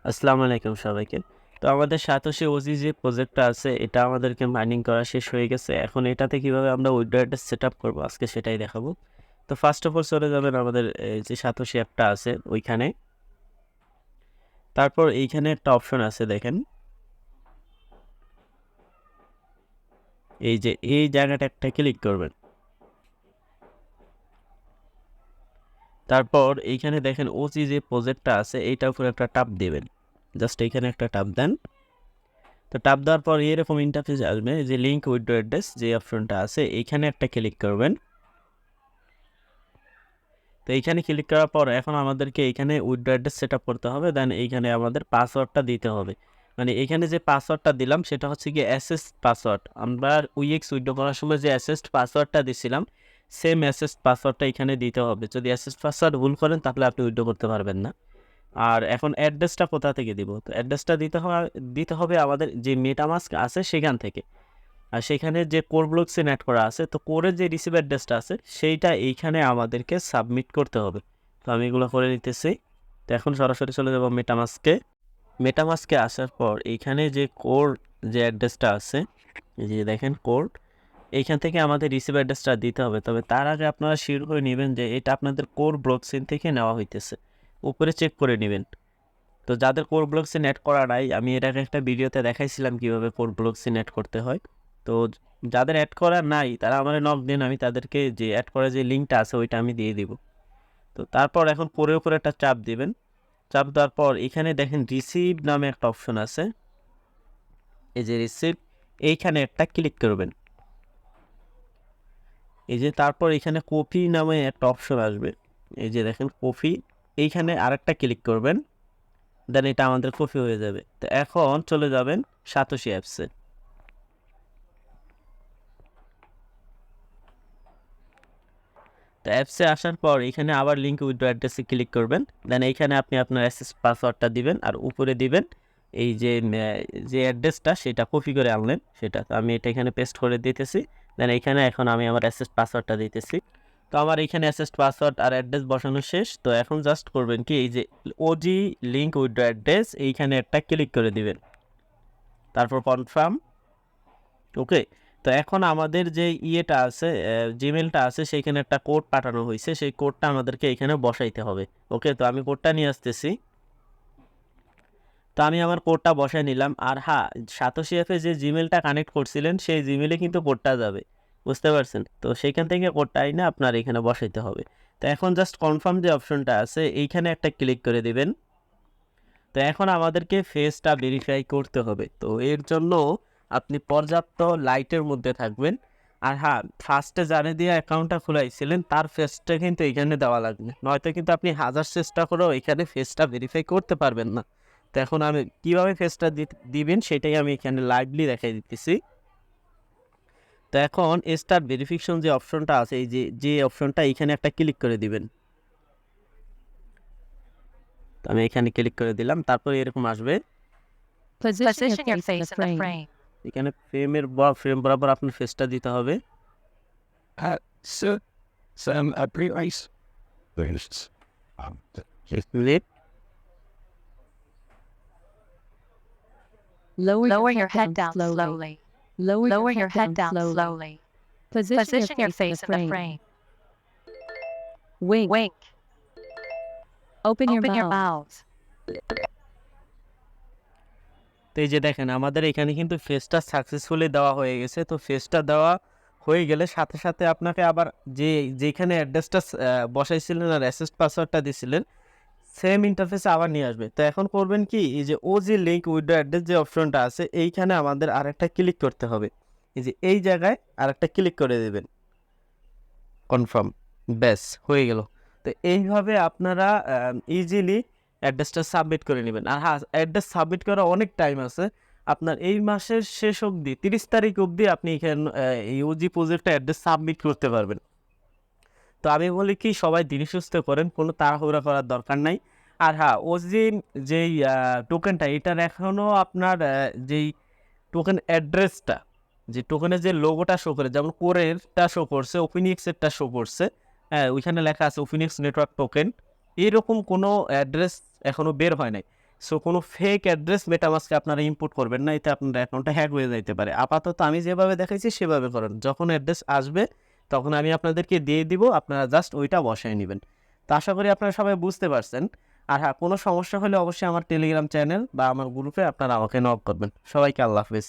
আসসালামু আলাইকুম সবাইকে। তো আমাদের সাতোশি ওজি যে প্রজেক্টটা আছে এটা আমাদেরকে মাইনিং করা শেষ হয়ে গেছে। এখন এটাতে কিভাবে আমরা উইথড্র অ্যাড্রেস সেটআপ করব আজকে সেটাই দেখাবো। তো ফার্স্ট অফ অল চলে যাবেন আমাদের যে সাতোশি অ্যাপটা আছে ওইখানে। তারপর এইখানে একটা অপশন আছে দেখেন। এই যে এই জায়গাটা একটা ক্লিক করবেন। তারপর এইখানে দেখেন ওজি যে প্রজেক্টটা আছে এইটার উপরে একটা ট্যাপ দিবেন। জাস্ট এইখানে একটা ট্যাপ দেন। তো ট্যাপ দেওয়ার পর এরকম ইন্টারফেস আসবে যে লিঙ্ক উইথড্র অ্যাড্রেস যে অপশনটা আছে এইখানে একটা ক্লিক করবেন। তো এইখানে ক্লিক করার পর এখন আমাদেরকে এইখানে উইথড্র অ্যাড্রেস সেট আপ করতে হবে। দেন এইখানে আমাদের পাসওয়ার্ডটা দিতে হবে। মানে এখানে যে পাসওয়ার্ডটা দিলাম সেটা হচ্ছে কি অ্যাসেস পাসওয়ার্ড। আমরা উইএক্স উইথড্র করার সময় যে অ্যাসেসড পাসওয়ার্ডটা দিছিলাম সেম অ্যাসেসড পাসওয়ার্ডটা এখানে দিতে হবে। যদি অ্যাসেসড পাসওয়ার্ড ভুল করেন তাহলে আপনি উইথড্র করতে পারবেন না। আর এখন অ্যাড্রেসটা কোথা থেকে দিব? তো অ্যাড্রেসটা দিতে হবে আমাদের যে মেটামাস্ক আছে সেখান থেকে। আর সেখানে যে কোর ব্লক চেইন অ্যাড করা আছে তো কোরের যে রিসিভ অ্যাড্রেসটা আছে সেইটা এইখানে আমাদেরকে সাবমিট করতে হবে। তো আমি এগুলো করে নিতেছি। তো এখন সরাসরি চলে যাব মেটামাস্কে আসার পর এইখানে যে কোর যে অ্যাড্রেসটা আছে এই যে দেখেন কোর এইখান থেকে আমাদের রিসিভ অ্যাড্রেসটা দিতে হবে। তবে তার আগে আপনারা শিওর করে নেবেন যে এটা আপনাদের কোর ব্লক চেইন থেকে নেওয়া হইতেছে। উপরে চেক করে নেবেন। তো যাদের কোর ব্লক চেইন অ্যাড করা নাই আমি এর আগে একটা ভিডিওতে দেখাইছিলাম কিভাবে কোর ব্লক চেইন অ্যাড করতে হয়। তো যাদের অ্যাড করা নাই তারা আমার নক দিন, আমি তাদেরকে যে অ্যাড করার যে লিঙ্কটা আছে ওইটা আমি দিয়ে দিব। তো তারপর এখন কোরের উপরে একটা চাপ দিবেন। চাপ দেওয়ার পর এখানে দেখেন রিসিভ নামে একটা অপশন আছে। এই যে রিসিভ এইখানে একটা ক্লিক করবেন। এই যে তারপর এখানে কপি নামে একটা অপশন আসবে। এই যে দেখেন কপি, এইখানে আরেকটা ক্লিক করবেন। দেন এটা আমাদের কপি হয়ে যাবে। তো এখন চলে যাবেন সাতোশি অ্যাপসে। তো অ্যাপসে আসার পর এখানে আবার লিঙ্ক উইথড্র অ্যাড্রেসে ক্লিক করবেন। দেন এইখানে আপনি আপনার অ্যাসেস পাসওয়ার্ডটা দিবেন আর উপরে দিবেন এই যে যে অ্যাড্রেসটা সেটা কপি করে আনলেন সেটা। তো আমি এটা এখানে পেস্ট করে দিতেছি। দেন এইখানে এখন আমি আমার অ্যাসেস পাসওয়ার্ডটা দিতেছি। তো আমার এইখানে অ্যাসেস পাসওয়ার্ড আর অ্যাড্রেস বসানো শেষ। তো এখন জাস্ট করবেন কি এই যে ওজি লিঙ্ক উইথড্র অ্যাড্রেস এইখানে একটা ক্লিক করে দিবেন। তারপর কনফার্ম। ওকে। তো এখন আমাদের যে ইয়েটা আছে জিমেলটা আছে সেইখানে একটা কোড পাঠানো হয়েছে, সেই কোডটা আমাদেরকে এখানে বসাইতে হবে। ওকে, তো আমি কোডটা নিয়ে আসতেছি। তো আমি আমার কোডটা বসাই নিলাম। আর হ্যাঁ, সাতোশি অ্যাপে যে জিমেলটা কানেক্ট করছিলেন সেই জিমেলে কিন্তু কোডটা যাবে, বুঝতে পারছেন? তো সেইখান থেকে কোডটা আইনা আপনার এখানে বসাইতে হবে। তো এখন জাস্ট কনফার্ম যে অপশনটা আছে এইখানে একটা ক্লিক করে দিবেন। তো এখন আমাদেরকে ফেসটা ভেরিফাই করতে হবে। তো এর জন্য আপনি পর্যাপ্ত লাইটের মধ্যে থাকবেন। আর হ্যাঁ, ফার্স্টে যারা দিয়ে অ্যাকাউন্টটা খোলাইছিলেন তার ফেসটা কিন্তু এখানে দেওয়া লাগবে, নয়তো কিন্তু আপনি হাজার চেষ্টা করেও এখানে ফেসটা ভেরিফাই করতে পারবেন না। তো এখন আমি কীভাবে ফেসটা দিবেন সেটাই আমি এখানে লাইভলি দেখাই দিতেছি। তো এখন স্টার ভেরিফিকেশন যে অপশনটা আছে এই যে অপশনটা এইখানে একটা ক্লিক করে দিবেন। তো আমি এখানে ক্লিক করে দিলাম। তারপর এরকম আসবে। Position your face in the frame. এখানে ফ্রেম বরাবর আপনার ফেসটা দিতে হবে। So, some previous things. Lip Lower your head down slowly. Lower your head down slowly. Position your face in the frame. Wink. Open your mouth. তো এই যে দেখেন আমাদের এখানে কিন্তু ফেসটা সাকসেসফুলি দেওয়া হয়ে গেছে। তো ফেসটা দেওয়া হয়ে গেলে সাথে সাথে আপনাকে আবার যেখানে অ্যাড্রেসটা বসাইছিলেন আর অ্যাসেস পাসওয়ার্ডটা দিয়েছিলেন সেম ইন্টারফেসে আবার নিয়ে আসবে। তো এখন করবেন কি এই যে ওজি লিঙ্ক উইথড্র অ্যাড্রেস যে অপশনটা আছে এইখানে আমাদের আরেকটা ক্লিক করতে হবে। এই যে এই জায়গায় আরেকটা ক্লিক করে দেবেন, কনফার্ম। ব্যাস হয়ে গেল। তো এইভাবে আপনারা ইজিলি অ্যাড্রেসটা সাবমিট করে নেবেন। আর হ্যাঁ, অ্যাড্রেস সাবমিট করা অনেক টাইম আছে। আপনার এই মাসের শেষ অবধি 30 তারিখ অবধি আপনি এখানে ইউজি প্রজেক্টটা অ্যাড্রেস সাবমিট করতে পারবেন। তো আমি বলি কি সবাই ধীরে সুস্থে করেন, কোনো তাড়াহুড়া করার দরকার নাই। আর হ্যাঁ, ওজি যেই টোকেনটা এটার এখনও আপনার যেই টোকেন অ্যাড্রেসটা যে টোকেনের যে লোগোটা শো করে, যেমন কোরেরটা শো করছে, ওপেনিক্সেরটা শো করছে, হ্যাঁ ওইখানে লেখা আছে ওপেনিক্স নেটওয়ার্ক টোকেন, এরকম কোনো অ্যাড্রেস এখনও বের হয় নাই। সো কোনো ফেক অ্যাড্রেস মেটামাস্কে আপনারা ইম্পোর্ট করবেন না, এতে আপনার অ্যাকাউন্টটা হ্যাক হয়ে যাইতে পারে। আপাতত আমি যেভাবে দেখাইছি সেভাবে করেন, যখন অ্যাড্রেস আসবে তখন আমি আপনাদেরকে দিয়ে দিব, আপনারা জাস্ট ওইটা বসায় নেবেন। তো আশা করি আপনারা সবাই বুঝতে পারছেন। আর হ্যাঁ, কোনো সমস্যা হলে অবশ্যই আমার টেলিগ্রাম চ্যানেল বা আমার গ্রুপে আপনারা আমাকে নক করবেন। সবাইকে আল্লাহ হাফেজ।